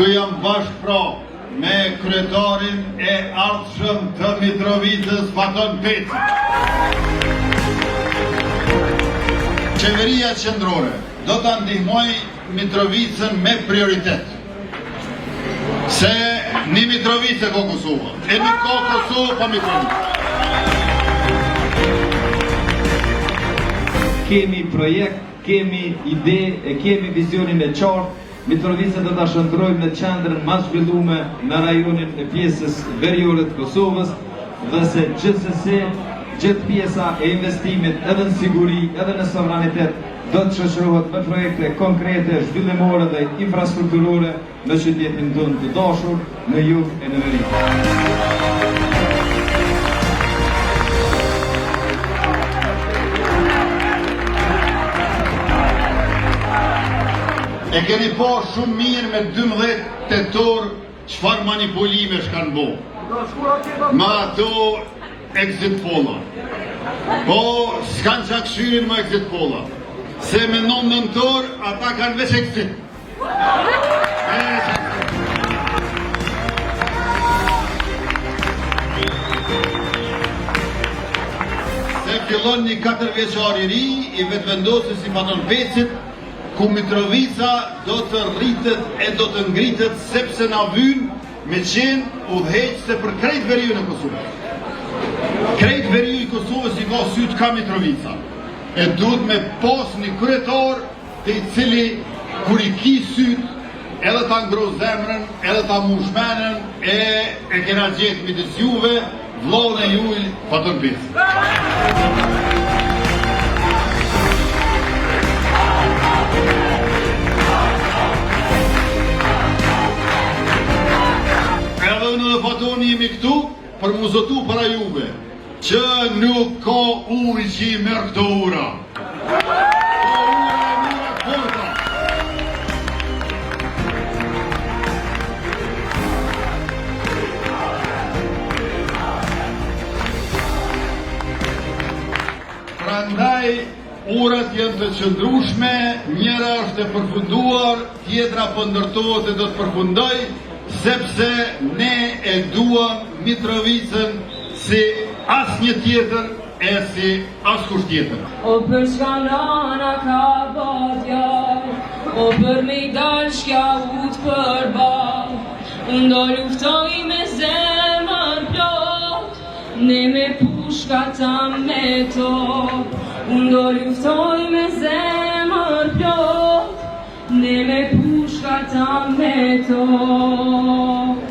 Këtu jam bashkë pra me kryetarin e ardhshëm të Mitrovicës Faton Peci. Qeveria qendrore do ta ndihmoj Mitrovicën me prioritet. Se një Mitrovicë ka Kosova, e një ka Kosovë pa Mitrovicë. Kemi projekt, kemi ide, e kemi vizionin e qartë. Mitrovica do ta shndrojmë në qendrën më zhvilluar në rajonin e pjesës veriore të Kosovës dhe se gjithsesi gjithë pjesa e investimit edhe në siguri, edhe në sovranitet do të shoqërohet me projekte konkrete, zhvillimore dhe infrastrukturore në qytetin tonë të dashur, në jug e në veri. E keni po shumë mirë me 12 tetor çfarë manipulime shkanë bo. Ma ato exit polla. Po s'kanë qakëshyrin ma exit polla. Se me 9 nëntor, ata kanë veç exit. Se fillon një 4 vjeçar i ri, i vetëvendosur si Faton Pecit, ku Mitrovica do të rritet e do të ngritet sepse na vyn me qenë udhëheqëse për krejt veriun e Kosovës. Krejt veriu i Kosovës i ka syt ka Mitrovica. E duhet me pas një kryetar të i cili kur i ki syt edhe ta ngro zemrën, edhe ta mushmenën e kena gjetë midis juve, vllahun e juaj Faton Peci. Fatoni jemi këtu për mu zotu para juve që nuk ka ujë që i merë këto ura. Ka ura e mira forta. Prandaj urat janë të qëndrueshme, njëra është e përfunduar, tjetra po ndërtohet e do të përfundoj, sepse ne e duam Mitrovicën si asnjë tjetër e si askush tjetër. O për shkanana ka badjaj, o për me i dalë shkja ut për bal, unë do luftoj me zemër plot, ne me pushka ta me top, unë do luftoj me zemër plot, ne me pushka ta me top.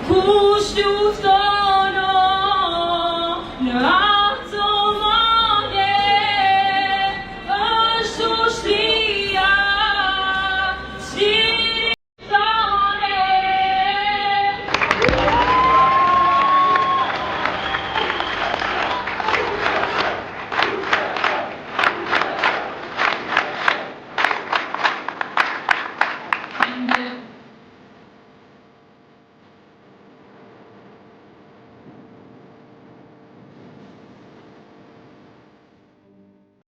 Kush luftoj